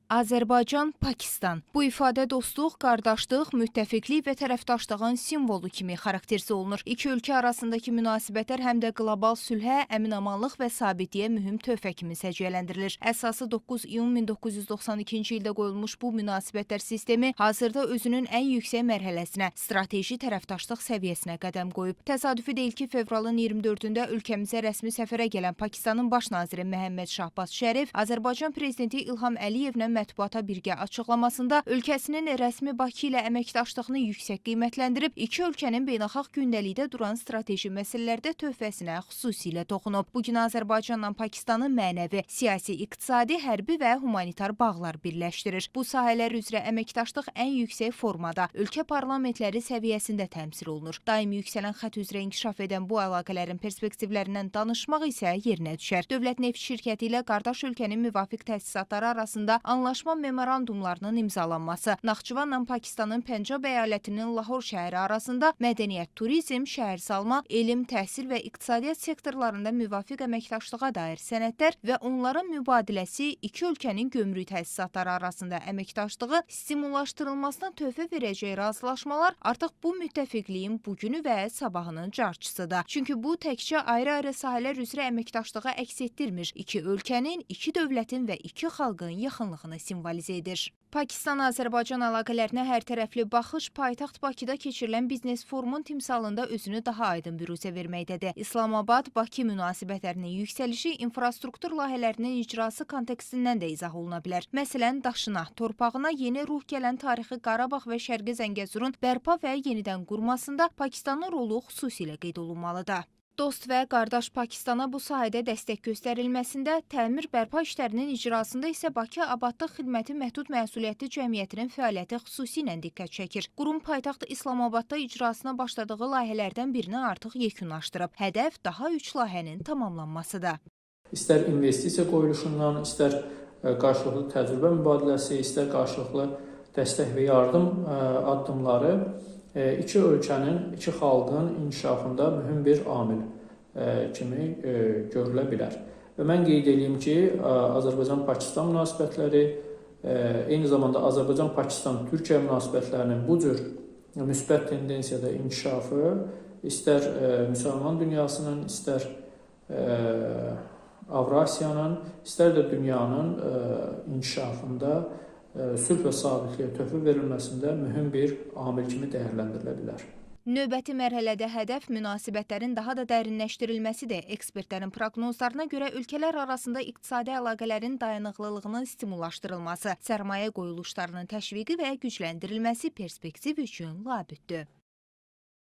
Azərbaycan, Pakistan. Bu ifadə dostluq, qardaşlıq, müttəfiqlik və tərəfdaşlığın simvolu kimi xarakterizə olunur. İki ölkə arasındakı münasibətlər həm də qlobal sülhə, əmin-amanlıq və sabitliyə mühüm töhfə kimi səciyyələndirilir. Əsası 9 iyun 1992-ci ildə qoyulmuş bu münasibətlər sistemi hazırda özünün ən yüksək mərhələsinə, strateji tərəfdaşlıq səviyyəsinə qədəm qoyub. Təsadüfi deyil ki, fevralın 24-də ölkəmizə rəsmi səfərə gələn Pakistanın baş naziri Məhəmməd Şahbaz Şərif, Azərbaycan prezidenti İlham Əliyevlə mətbuata birgə açıqlamasında ölkəsinin rəsmi Bakı ilə əməkdaşlığını yüksək qiymətləndirib, iki ölkənin beynəlxalq gündəlikdə duran strateji məsələlərdə töhfəsinə xüsusilə toxunub. Bugün Azərbaycanla Pakistanın mənəvi, siyasi, iqtisadi, hərbi və humanitar bağlar birləşdirir. Bu sahələr üzrə əməkdaşlıq ən yüksək formada, ölkə parlamentləri səviyyəsində təmsil olunur. Daimi yüksələn xətt üzrə inkişaf edən bu əlaqələrin perspektivlərindən danışmaq isə yerinə düşər. Dövlət Neft şirkəti ilə qardaş ölkənin müvafiq təsisatları arasında anlaşma memorandumlarının imzalanması, Naxçıvanla Pakistanın Pəncab əyalətinin Lahor şəhəri arasında mədəniyyət, turizm, şəhərsalma, elm, təhsil və iqtisadiyyat sektorlarında müvafiq əməkdaşlığa dair sənədlər və onların mübadiləsi iki ölkənin gömrük təsisatları arasında əməkdaşlığı stimullaşdırılmasına töhfə verəcək razılaşmalar artıq bu müttəfiqliyin bugünü və sabahının carçısıdır. Çünki bu təkcə ayrı-ayrı sahələr üzrə əməkdaşlığı əks etdirmir. İki ölkənin, iki dövlətin və iki xalqın yaxınlığını simvolizə edir. Pakistan-Azərbaycan əlaqələrinə hər tərəfli baxış paytaxt Bakıda keçirilən biznes forumun timsalında özünü daha aydın büruzə verməkdədir. İslamabad-Bakı münasibətlərinin yüksəlişi infrastruktur layihələrinin icrası kontekstindən də izah oluna bilər. Məsələn, daşına, torpağına yeni ruh gələn tarixi Qarabağ və Şərqi Zəngəzurun bərpa və yenidən qurmasında Pakistanın rolu xüsusilə qeyd olunmalıdır. Dost və qardaş Pakistana bu sahədə dəstək göstərilməsində, təmir bərpa işlərinin icrasında isə Bakı Abadlıq Xidməti Məhdud Məsuliyyətli Cəmiyyətinin fəaliyyəti xüsusilə diqqət çəkir. Qurum paytaxt İslamabadda icrasına başladığı layihələrdən birini artıq yekunlaşdırıb. Hədəf daha 3 layihənin tamamlanmasıdır. İstər investisiya qoyuluşundan, istər qarşılıqlı təcrübə mübadiləsi, istər qarşılıqlı dəstək və yardım addımları iki ölkənin, iki xalqın inkişafında mühüm bir amil kimi görülə bilər. Və mən qeyd edeyim ki, Azərbaycan-Pakistan münasibətləri, eyni zamanda Azərbaycan-Pakistan-Türkiyə münasibətlərinin bu cür müsbət tendensiyada inkişafı istər müsəlman dünyasının, istər Avrasiyanın, istər də dünyanın inkişafında sülh və sabitliyə töhfə verilməsində mühüm bir amil kimi dəyərləndirilə bilər. Növbəti mərhələdə hədəf münasibətlərin daha da dərinləşdirilməsidir. Ekspertlərin proqnozlarına görə ölkələr arasında iqtisadi əlaqələrin dayanıqlılığının stimullaşdırılması, sərmayə qoyuluşlarının təşviqi və gücləndirilməsi perspektiv üçün labüddür.